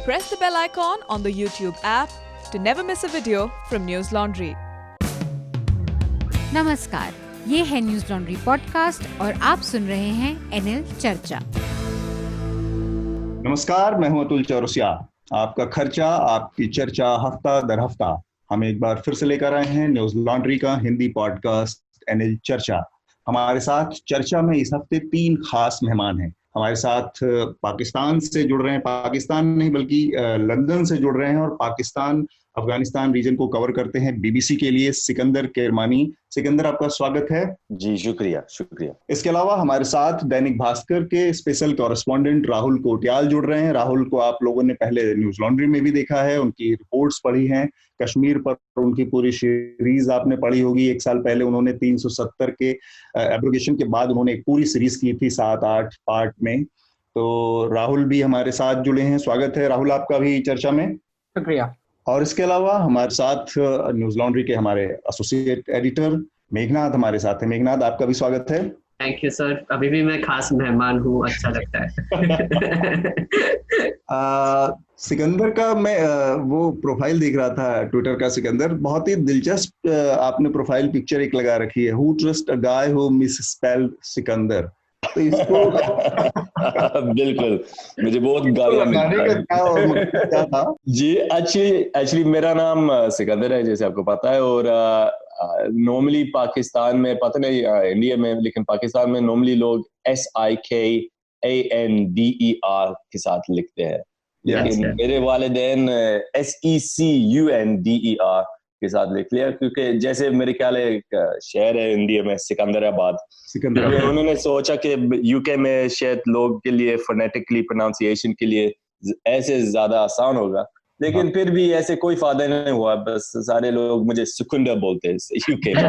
Press the bell icon on the YouTube app to never miss a video from News Laundry. नमस्कार, ये है news laundry podcast और आप सुन रहे हैं एनएल चर्चा। नमस्कार, मैं हूं अतुल चौरसिया। आपका खर्चा आपकी चर्चा हफ्ता दर हफ्ता हम एक बार फिर से लेकर आए हैं न्यूज लॉन्ड्री का हिंदी पॉडकास्ट एनएल चर्चा। हमारे साथ चर्चा में इस हफ्ते 3 खास मेहमान हैं। हमारे साथ पाकिस्तान से जुड़ रहे हैं, पाकिस्तान नहीं बल्कि लंदन से जुड़ रहे हैं और पाकिस्तान अफगानिस्तान रीजन को कवर करते हैं बीबीसी के लिए सिकंदर केरमानी। सिकंदर, आपका स्वागत है। जी शुक्रिया। इसके अलावा हमारे साथ दैनिक भास्कर के स्पेशल कॉरेस्पॉन्डेंट राहुल कोटियाल जुड़ रहे हैं। राहुल को आप लोगों ने पहले न्यूज लॉन्ड्री में भी देखा है, उनकी रिपोर्ट्स पढ़ी हैं, कश्मीर पर उनकी पूरी सीरीज आपने पढ़ी होगी। 1 साल पहले उन्होंने 370 के एब्रोगेशन के बाद उन्होंने एक पूरी सीरीज की थी 7-8 पार्ट में। तो राहुल भी हमारे साथ जुड़े हैं। स्वागत है राहुल आपका भी चर्चा में। शुक्रिया। और इसके अलावा हमारे साथ न्यूज लॉन्ड्री के हमारे एसोसिएट एडिटर मेघनाथ हमारे साथ हैं। मेघनाथ, आपका भी स्वागत है। थैंक यू सर, अभी भी मैं खास मेहमान हूँ, अच्छा लगता है। सिकंदर का मैं वो प्रोफाइल देख रहा था ट्विटर का। सिकंदर, बहुत ही दिलचस्प आपने प्रोफाइल पिक्चर एक लगा रखी है, who trust a guy who misspelled Sikandar. तो इसको बिल्कुल, मुझे बहुत गालियां क्या था जी। एक्चुअली मेरा नाम सिकंदर है, जैसे आपको पता है। और नॉर्मली पाकिस्तान में, पता नहीं इंडिया में, लेकिन पाकिस्तान में नॉर्मली लोग SIKANDER के साथ लिखते हैं, लेकिन मेरे वालिदैन SECUNDER के साथ लिख लिया, क्योंकि जैसे मेरे ख्याल है एक शहर है इंडिया में सिकंदराबाद। उन्होंने सोचा कि यूके में शायद लोग के लिए फोनेटिकली प्रोनाउंसिएशन के लिए ऐसे ज्यादा आसान होगा, लेकिन फिर भी ऐसे कोई फायदा नहीं हुआ। बस सारे लोग मुझे सिकंदर बोलते हैं यूके में।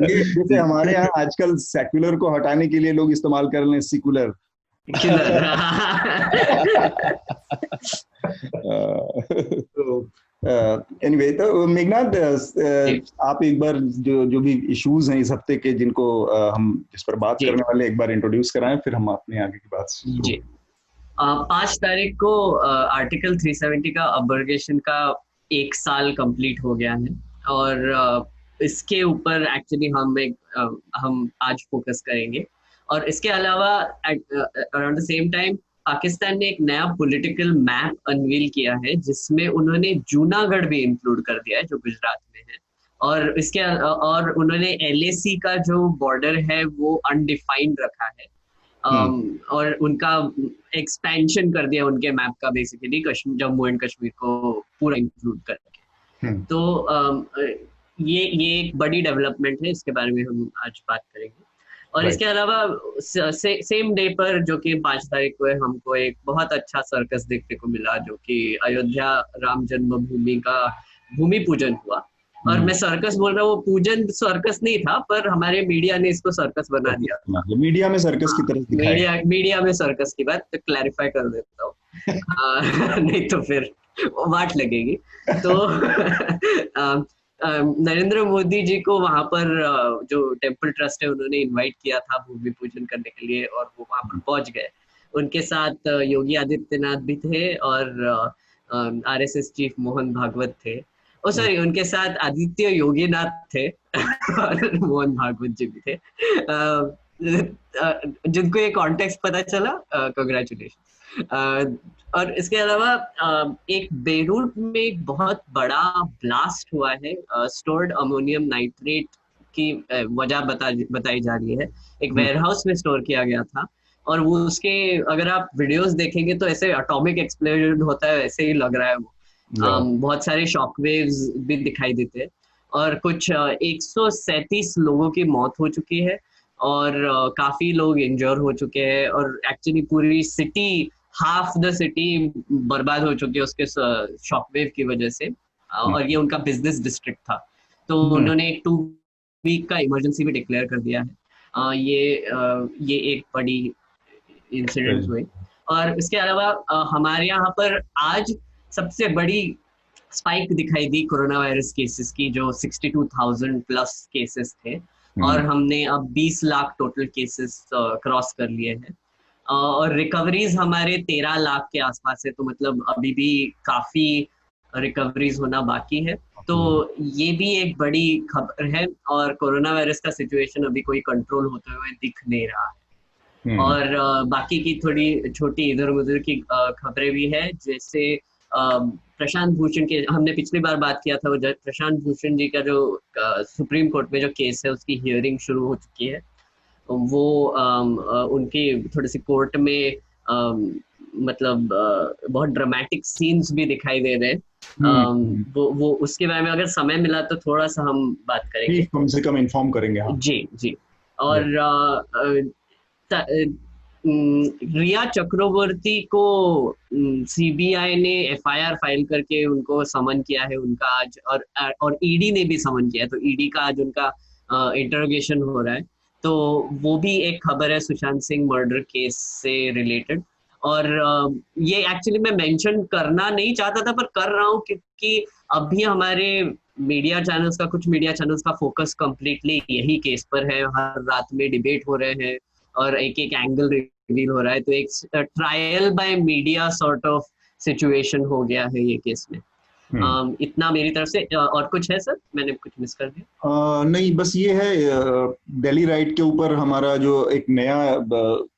जैसे हमारे यहाँ आजकल सेक्युलर को हटाने के लिए लोग इस्तेमाल कर रहे हैं सिकुलर। एनीवे, तो मेघनाथ, आप एक बार जो भी इश्यूज हैं इस हफ्ते के जिनको हम जिस पर बात करने वाले, एक बार इंट्रोड्यूस कराएं, फिर हम अपने आगे की बात। जी, 5 तारीख को आर्टिकल 370 का अब्रोगेशन का 1 साल कंप्लीट हो गया है और इसके ऊपर एक्चुअली हम आज फोकस करेंगे। और इसके अलावा around the same time Pakistan ने एक नया पॉलिटिकल मैप अनवील किया है, जिसमें उन्होंने जूनागढ़ भी इंक्लूड कर दिया है, जो गुजरात में है। और उन्होंने LAC का जो बॉर्डर है वो अनडिफाइंड रखा है। और उनका एक्सपेंशन कर दिया उनके मैप का, बेसिकली जम्मू एंड कश्मीर को पूरा इंक्लूड करके। तो ये एक बड़ी डेवलपमेंट है, इसके बारे में हम आज बात करेंगे। और इसके अलावा सेम डे पर, जो कि 5 तारीख को है, हमको एक बहुत अच्छा सर्कस देखने को मिला, जो कि अयोध्या राम जन्मभूमि का भूमि पूजन हुआ। और मैं सर्कस बोल रहा हूँ, पूजन सर्कस नहीं था, पर हमारे मीडिया ने इसको सर्कस बना दिया। मीडिया में सर्कस की तरह मीडिया में सर्कस की बात क्लैरिफाई कर देता हूँ। नहीं तो फिर वाट लगेगी। तो नरेंद्र मोदी जी को वहां पर जो टेम्पल ट्रस्ट है उन्होंने इनवाइट किया था भूमि पूजन करने के लिए, और वो वहां पर पहुंच गए। उनके साथ योगी आदित्यनाथ भी थे और RSS चीफ मोहन भागवत थे। सॉरी, उनके साथ आदित्य योगीनाथ थे और मोहन भागवत जी भी थे। जिनको ये कॉन्टेक्स्ट पता चला, कांग्रेचुलेशन। और इसके अलावा एक बेरूट में एक बहुत बड़ा ब्लास्ट हुआ है। स्टोर्ड अमोनियम नाइट्रेट की वजह बताई जा रही है। एक वेयरहाउस में स्टोर किया गया था, और वो उसके अगर आप वीडियोस देखेंगे तो ऐसे एटॉमिक एक्सप्लोजन होता है, वैसे ही लग रहा है वो। बहुत सारे शॉकवेव्स भी दिखाई देते हैं, और कुछ 137 लोगों की मौत हो चुकी है और काफी लोग इंजर हो चुके हैं। और एक्चुअली पूरी सिटी, हाफ द सिटी बर्बाद हो चुकी है उसके शॉकवेव की वजह से। और ये उनका बिजनेस डिस्ट्रिक्ट था, तो उन्होंने 2 वीक का इमरजेंसी भी डिक्लेयर कर दिया है। ये एक बड़ी इंसिडेंट हुई। और इसके अलावा हमारे यहाँ पर आज सबसे बड़ी स्पाइक दिखाई दी कोरोना वायरस केसेस की, जो 62,000 प्लस केसेस थे, और हमने अब 20 लाख टोटल केसेस क्रॉस कर लिए हैं। और रिकवरीज हमारे 13 लाख के आसपास है, तो मतलब अभी भी काफी रिकवरीज होना बाकी है। तो ये भी एक बड़ी खबर है, और कोरोना वायरस का सिचुएशन अभी कोई कंट्रोल होते हुए दिख नहीं रहा है। और बाकी की थोड़ी छोटी इधर उधर की खबरें भी है, जैसे प्रशांत भूषण के, हमने पिछली बार बात किया था, वो प्रशांत भूषण जी का जो सुप्रीम कोर्ट में जो केस है उसकी हियरिंग शुरू हो चुकी है। वो उनकी थोड़ी सी कोर्ट में मतलब बहुत ड्रामेटिक सीन्स भी दिखाई दे रहे हैं। वो उसके बारे में अगर समय मिला तो थोड़ा सा हम बात करेंगे, कम से कम इन्फॉर्म करेंगे। हाँ जी। और रिया चक्रवर्ती को सीबीआई ने एफआईआर फाइल करके उनको समन किया है उनका आज, और ईडी ने भी समन किया है, तो ईडी का आज उनका इंटरोगेशन हो रहा है। तो वो भी एक खबर है सुशांत सिंह मर्डर केस से रिलेटेड। और ये एक्चुअली मैं मेंशन करना नहीं चाहता था, पर कर रहा हूँ क्योंकि अभी हमारे मीडिया चैनल्स का, कुछ मीडिया चैनल्स का फोकस कंप्लीटली यही केस पर है। हर रात में डिबेट हो रहे हैं और एक एक एंगल रिवील हो रहा है, तो एक trial by media sort of situation हो गया है ये केस में। इतना मेरी तरफ से। और कुछ है सर, मैंने कुछ मिस कर दिया? नहीं, बस ये है, दिल्ली राइट के ऊपर हमारा जो एक नया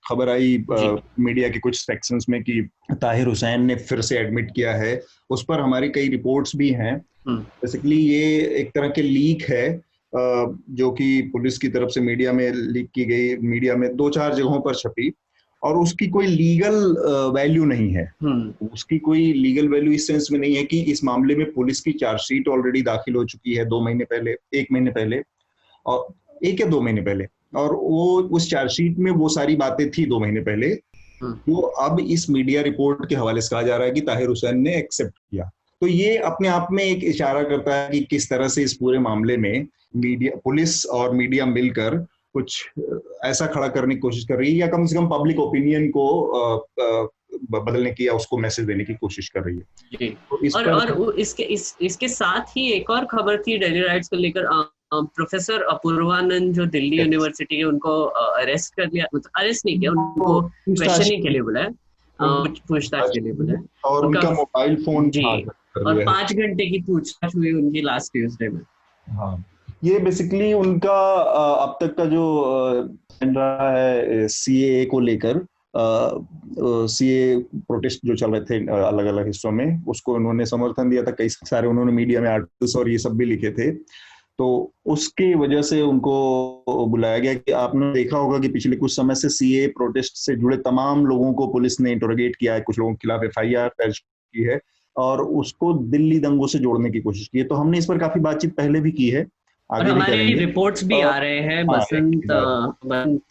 खबर आई मीडिया के कुछ सेक्शंस में कि ताहिर हुसैन ने फिर से एडमिट किया है, उस पर हमारी कई रिपोर्ट्स भी हैं। बेसिकली ये एक तरह के लीक है जो कि पुलिस की तरफ से मीडिया में लीक की गई, मीडिया में 2-4 जगहों पर छपी, और उसकी कोई लीगल वैल्यू नहीं है। उसकी कोई लीगल वैल्यू इस सेंस में नहीं है कि इस मामले में पुलिस की चार्जशीट ऑलरेडी दाखिल हो चुकी है 2 महीने पहले, 1 महीने पहले, और 1 या 2 महीने पहले, और वो उस चार्जशीट में वो सारी बातें थी 2 महीने पहले। तो अब इस मीडिया रिपोर्ट के हवाले से कहा जा रहा है कि ताहिर हुसैन ने एक्सेप्ट किया। तो ये अपने आप में एक इशारा करता है कि किस तरह से इस पूरे मामले में मीडिया, पुलिस और मीडिया मिलकर कुछ ऐसा खड़ा करने की कोशिश कर रही है, या कम से कम पब्लिक ओपिनियन को बदलने की या उसको मैसेज देने की कोशिश कर रही है। तो और इसके साथ ही एक और खबर थी दिल्ली राइट्स को लेकर। प्रोफेसर अपूर्वानंद जो दिल्ली यूनिवर्सिटी के, उनको अरेस्ट कर लिया, मतलब अरेस्ट नहीं किया, उनको क्वेश्चनिंग के लिए बुलाया, पूछताछ के लिए बुलाया, और उनका मोबाइल फोन जी, और 5 घंटे की पूछताछ हुई उनकी लास्ट ट्यूसडे में। हाँ, ये बेसिकली उनका अब तक का जो चल रहा है सीएए को लेकर, सीए प्रोटेस्ट जो चल रहे थे अलग अलग हिस्सों में, उसको उन्होंने समर्थन दिया था। कई सारे उन्होंने मीडिया में आर्टिकल्स और ये सब भी लिखे थे, तो उसकी वजह से उनको बुलाया गया। कि आपने देखा होगा कि पिछले कुछ समय से सीए प्रोटेस्ट से जुड़े तमाम लोगों को पुलिस ने इंटरोगेट किया है, कुछ लोगों के खिलाफ एफआईआर दर्ज की है, और उसको दिल्ली दंगों से जोड़ने की कोशिश की है। तो हमने इस पर काफी बातचीत पहले भी की है, और हमारे रिपोर्ट्स भी आ रहे हैं। बसंत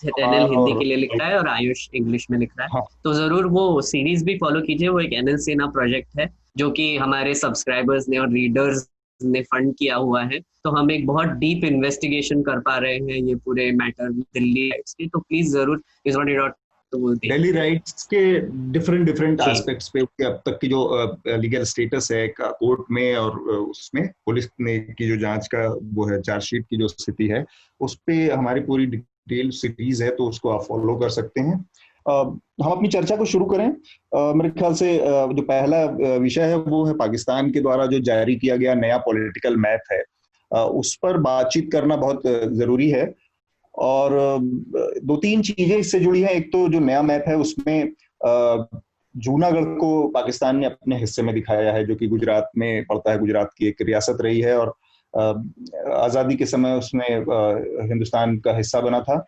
एनएल हिंदी के लिए लिख रहा है और आयुष इंग्लिश में लिख रहा है, तो जरूर वो सीरीज भी फॉलो कीजिए। वो एक एनएल सेना प्रोजेक्ट है जो कि हमारे सब्सक्राइबर्स ने और रीडर्स ने फंड किया हुआ है, तो हम एक बहुत डीप इन्वेस्टिगेशन कर पा रहे हैं ये पूरे मैटर दिल्ली राइट्स के। तो प्लीज जरूर दिल्ली राइट्स के डिफरेंट एस्पेक्ट्स पे, अब तक की जो लीगल स्टेटस है कोर्ट में, और उसमें पुलिस ने की जो जांच का वो है, चार्जशीट की जो स्थिति है, उस पे हमारी पूरी डिटेल सीरीज है, तो उसको आप फॉलो कर सकते हैं। हम अपनी चर्चा को शुरू करें। मेरे ख्याल से जो पहला विषय है वो है पाकिस्तान के द्वारा जो जारी किया गया नया पॉलिटिकल मैप है, उस पर बातचीत करना बहुत जरूरी है। और 2-3 चीजें इससे जुड़ी हैं। एक तो जो नया मैप है उसमें जूनागढ़ को पाकिस्तान ने अपने हिस्से में दिखाया है, जो कि गुजरात में पड़ता है, गुजरात की एक रियासत रही है, और आजादी के समय उसमें हिंदुस्तान का हिस्सा बना था।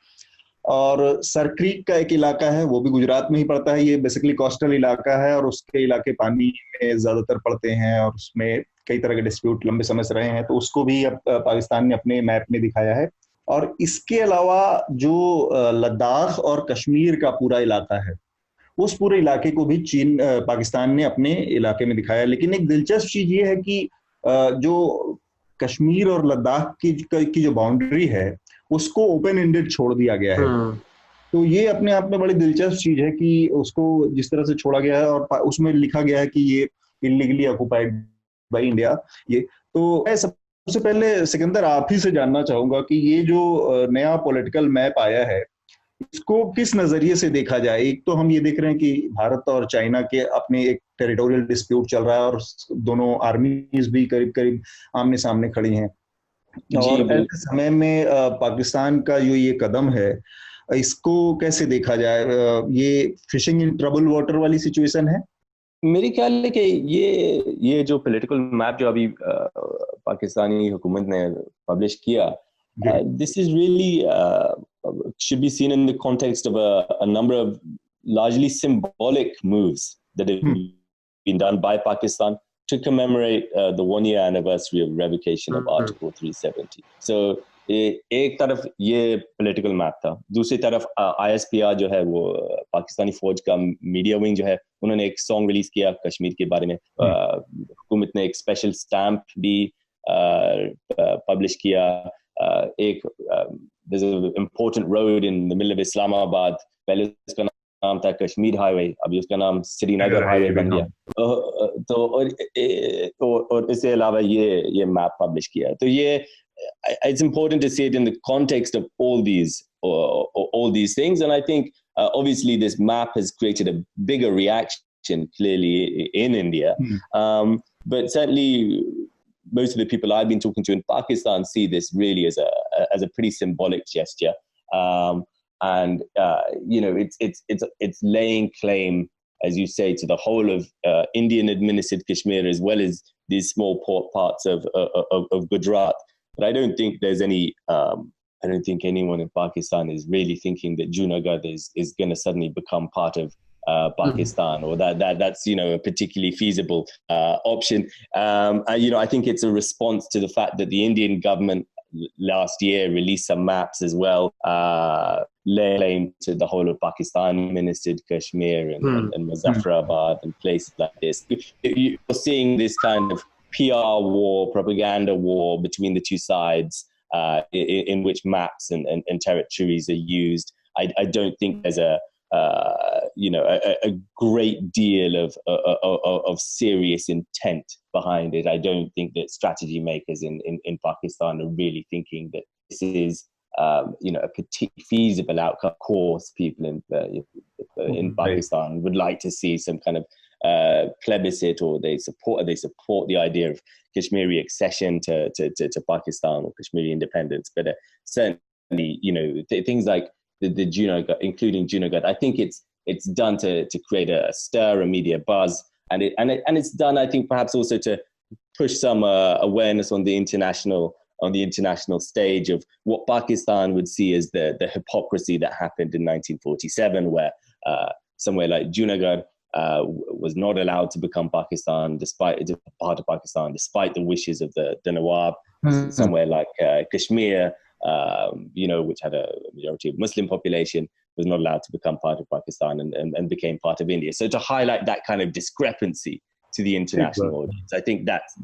और सर क्रीक का एक इलाका है, वो भी गुजरात में ही पड़ता है। ये बेसिकली कोस्टल इलाका है, और उसके इलाके पानी में ज्यादातर पड़ते हैं, और उसमें कई तरह के डिस्प्यूट लंबे समय से रहे हैं, तो उसको भी अब पाकिस्तान ने अपने मैप में दिखाया है। और इसके अलावा जो लद्दाख और कश्मीर का पूरा इलाका है, उस पूरे इलाके को भी पाकिस्तान ने अपने इलाके में दिखाया। लेकिन एक दिलचस्प चीज ये है कि जो कश्मीर और लद्दाख की जो बाउंड्री है, उसको ओपन एंडेड छोड़ दिया गया है। तो ये अपने आप में बड़ी दिलचस्प चीज है कि उसको जिस तरह से छोड़ा गया है, और उसमें लिखा गया है कि ये इलीगली ऑक्युपाइड बाय इंडिया। ये तो सबसे पहले सिकंदर आप ही से जानना चाहूंगा कि ये जो नया पॉलिटिकल मैप आया है, इसको किस नजरिए से देखा जाए? एक तो हम ये देख रहे हैं कि भारत और चाइना के अपने एक टेरिटोरियल डिस्प्यूट चल रहा है और दोनों आर्मीज भी करीब करीब आमने सामने खड़ी हैं, और ऐसे समय में पाकिस्तान का जो ये कदम है, इसको कैसे देखा जाए? ये फिशिंग इन ट्रबल वाटर वाली सिचुएशन है? मेरी ख्याल है कि ये जो पॉलिटिकल मैप जो अभी पाकिस्तानी हुकूमत ने पब्लिश किया, this is really should be seen in the context of a number of largely symbolic moves that have been done by Pakistan to commemorate the 1-year anniversary of revocation of Article 370. So एक तरफ ये political map था, दूसरी तरफ ISPR जो है वो पाकिस्तानी फौज का मीडिया विंग जो है, उन्होंने एक सॉन्ग रिलीज किया कश्मीर के बारे में। हुकूमत ने एक स्पेशल स्टैम्प भी पब्लिश किया। एक there's an important road in the middle of Islamabad, पहले उसका नाम था कश्मीर हाईवे, अभी उसका नाम श्रीनगर हाईवे बन गया। तो और इसके अलावा ये मैप पब्लिश किया। तो ये it's important to see it in the context of all these things, and I think obviously this map has created a bigger reaction clearly in India, but certainly most of the people I've been talking to in Pakistan see this really as a pretty symbolic gesture, and you know, it's laying claim, as you say, to the whole of Indian administered Kashmir as well as these small parts of Gujarat. But I don't think there's any. I don't think anyone in Pakistan is really thinking that Junagadh is going to suddenly become part of Pakistan, or that's a particularly feasible option. I think it's a response to the fact that the Indian government last year released some maps as well, laying to the whole of Pakistan administered Kashmir and Muzaffarabad and places like this. You're seeing this kind of PR war, propaganda war between the two sides, in which maps and territories are used. I don't think there's a great deal of serious intent behind it. I don't think that strategy makers in Pakistan are really thinking that this is a particularly feasible outcome. Of course, people in Pakistan would like to see some kind of plebiscite, or they support the idea of Kashmiri accession to Pakistan or Kashmiri independence. But certainly, things like the Junagadh, including Junagadh, I think it's done to create a stir, a media buzz, and it's done, I think, perhaps also to push some awareness on the international stage of what Pakistan would see as the hypocrisy that happened in 1947, where somewhere like Junagadh was not allowed to become part of Pakistan, despite the wishes of the Nawab. Somewhere like Kashmir, which had a majority of Muslim population, was not allowed to become part of Pakistan and became part of India. So to highlight that kind of discrepancy to the international audience, I think that's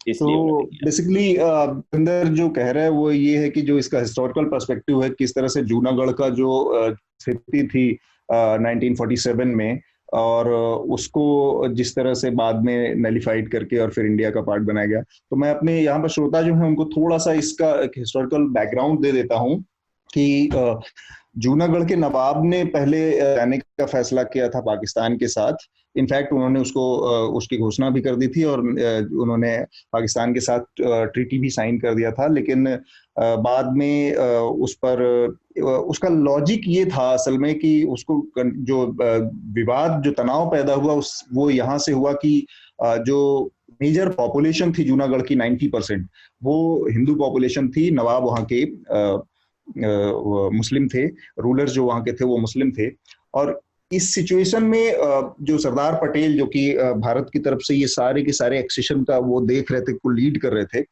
तो basically अंदर जो कह रहा है वो ये है कि जो इसका हिस्टोरिकल पर्सपेक्टिव है, किस तरह से जूनागढ़ का जो स्थिति थी 1947 में, और उसको जिस तरह से बाद में नलिफाइड करके और फिर इंडिया का पार्ट बनाया गया। तो मैं अपने यहाँ पर श्रोता जो है उनको थोड़ा सा इसका हिस्टोरिकल बैकग्राउंड दे देता हूँ कि जूनागढ़ के नवाब ने पहले जाने का फैसला किया था पाकिस्तान के साथ। इनफैक्ट उन्होंने उसकी घोषणा भी कर दी थी और उन्होंने पाकिस्तान के साथ ट्रीटी भी साइन कर दिया था, लेकिन बाद में उस पर उसका लॉजिक ये था असल में कि उसको जो विवाद, जो तनाव पैदा हुआ वो यहाँ से हुआ कि जो मेजर पॉपुलेशन थी जूनागढ़ की 90% वो हिंदू पॉपुलेशन थी। नवाब वहाँ के मुस्लिम थे, रूलर्स जो वहाँ के थे वो मुस्लिम थे, और इस सिचुएशन में जो सरदार पटेल जो कि भारत की तरफ से ये सारे के सारे एक्सेशन का वो देख रहे थे, को लीड कर रहे थे,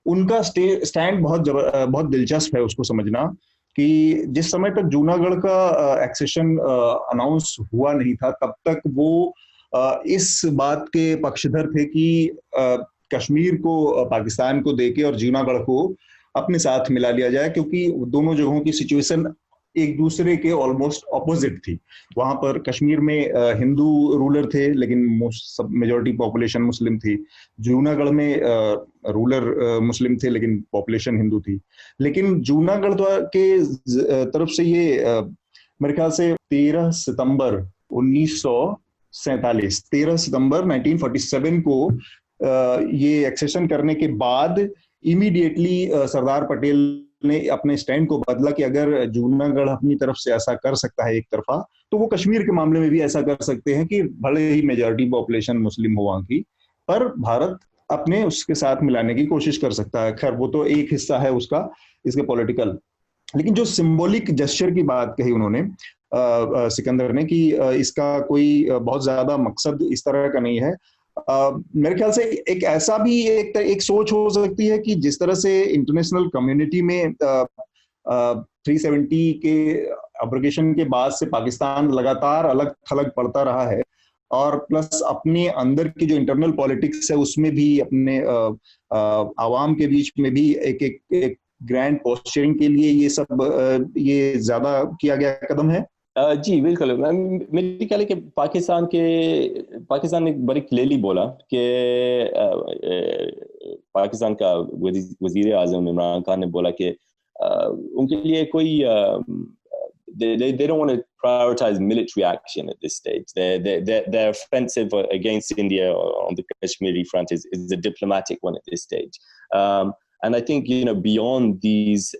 उनका स्टैंड बहुत दिलचस्प है उसको समझना कि जिस समय तक जूनागढ़ का एक्सेशन अनाउंस हुआ नहीं था तब तक वो इस बात के पक्षधर थे कि कश्मीर को पाकिस्तान को देके और जूनागढ़ को अपने साथ मिला लिया जाए, क्योंकि दोनों जगहों की सिचुएशन एक दूसरे के ऑलमोस्ट ऑपोजिट थी। वहां पर कश्मीर में हिंदू रूलर थे लेकिन मेजॉरिटी पॉपुलेशन मुस्लिम थी। जूनागढ़ में रूलर मुस्लिम थे लेकिन पॉपुलेशन हिंदू थी। लेकिन जूनागढ़ के तरफ से ये मेरे ख्याल से 13 सितंबर 1947 को ये एक्सेशन करने के बाद इमीडिएटली सरदार पटेल ने अपने स्टैंड को बदला कि अगर जूनागढ़ अपनी तरफ से ऐसा कर सकता है एक तरफा, तो वो कश्मीर के मामले में भी ऐसा कर सकते हैं कि भले ही मेजॉरिटी पॉपुलेशन मुस्लिम हो वहां की, पर भारत अपने उसके साथ मिलाने की कोशिश कर सकता है। खैर वो तो एक हिस्सा है उसका, इसके पॉलिटिकल। लेकिन जो सिंबॉलिक जेस्चर की बात कही उन्होंने सिकंदर ने कि इसका कोई बहुत ज्यादा मकसद इस तरह का नहीं है। मेरे ख्याल से एक ऐसा भी एक सोच हो सकती है कि जिस तरह से इंटरनेशनल कम्युनिटी में 370 के एब्रोगेशन के बाद से पाकिस्तान लगातार अलग थलग पड़ता रहा है, और प्लस अपने अंदर की जो इंटरनल पॉलिटिक्स है उसमें भी अपने आवाम के बीच में भी एक ग्रैंड पोस्चरिंग के लिए ये सब ये ज्यादा किया गया कदम है। जी बिल्कुल। मेरे ख्याल है कि पाकिस्तान ने बड़ी क्लियरली बोला कि पाकिस्तान का वजीर आजम इमरान खान ने बोला कि उनके लिए कोई they don't want to prioritize military action at this stage. Their offensive against India on the Kashmiri front is a diplomatic one at this stage. And I think, beyond these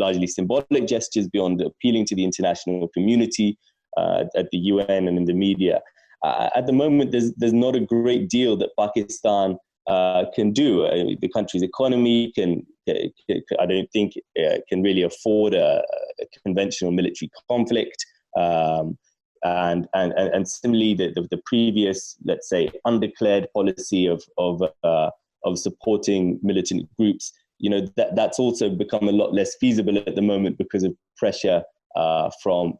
largely symbolic gestures, beyond appealing to the international community at the UN and in the media, at the moment there's not a great deal that Pakistan can do. The country's economy I don't think can really afford a conventional military conflict. And similarly, the previous, let's say, undeclared policy of supporting militant groups, that's also become a lot less feasible at the moment because of pressure from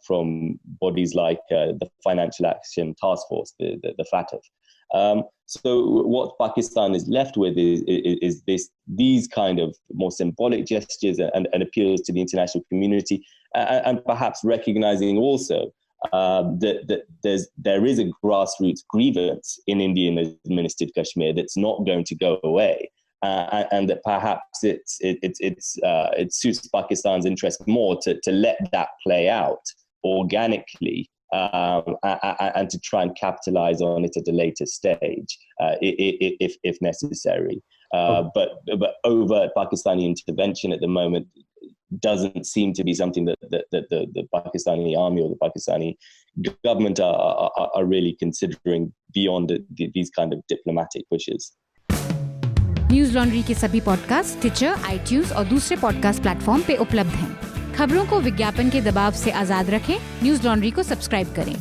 bodies like the Financial Action Task Force, the FATF. So what Pakistan is left with is these kind of more symbolic gestures and appeals to the international community, and perhaps recognizing also that there is a grassroots grievance in Indian administered Kashmir that's not going to go away, and that perhaps it suits Pakistan's interest more to let that play out organically, and to try and capitalize on it at a later stage, if necessary. But overt Pakistani intervention at the moment doesn't seem to be something that the Pakistani army or the Pakistani government are really considering beyond these kind of diplomatic pushes. News laundry के सभी podcast Stitcher, iTunes और दूसरे podcast platform पे उपलब्ध हैं। खबरों को विज्ञापन के दबाव से आजाद रखें, न्यूज़ लॉन्ड्री को सब्सक्राइब करें।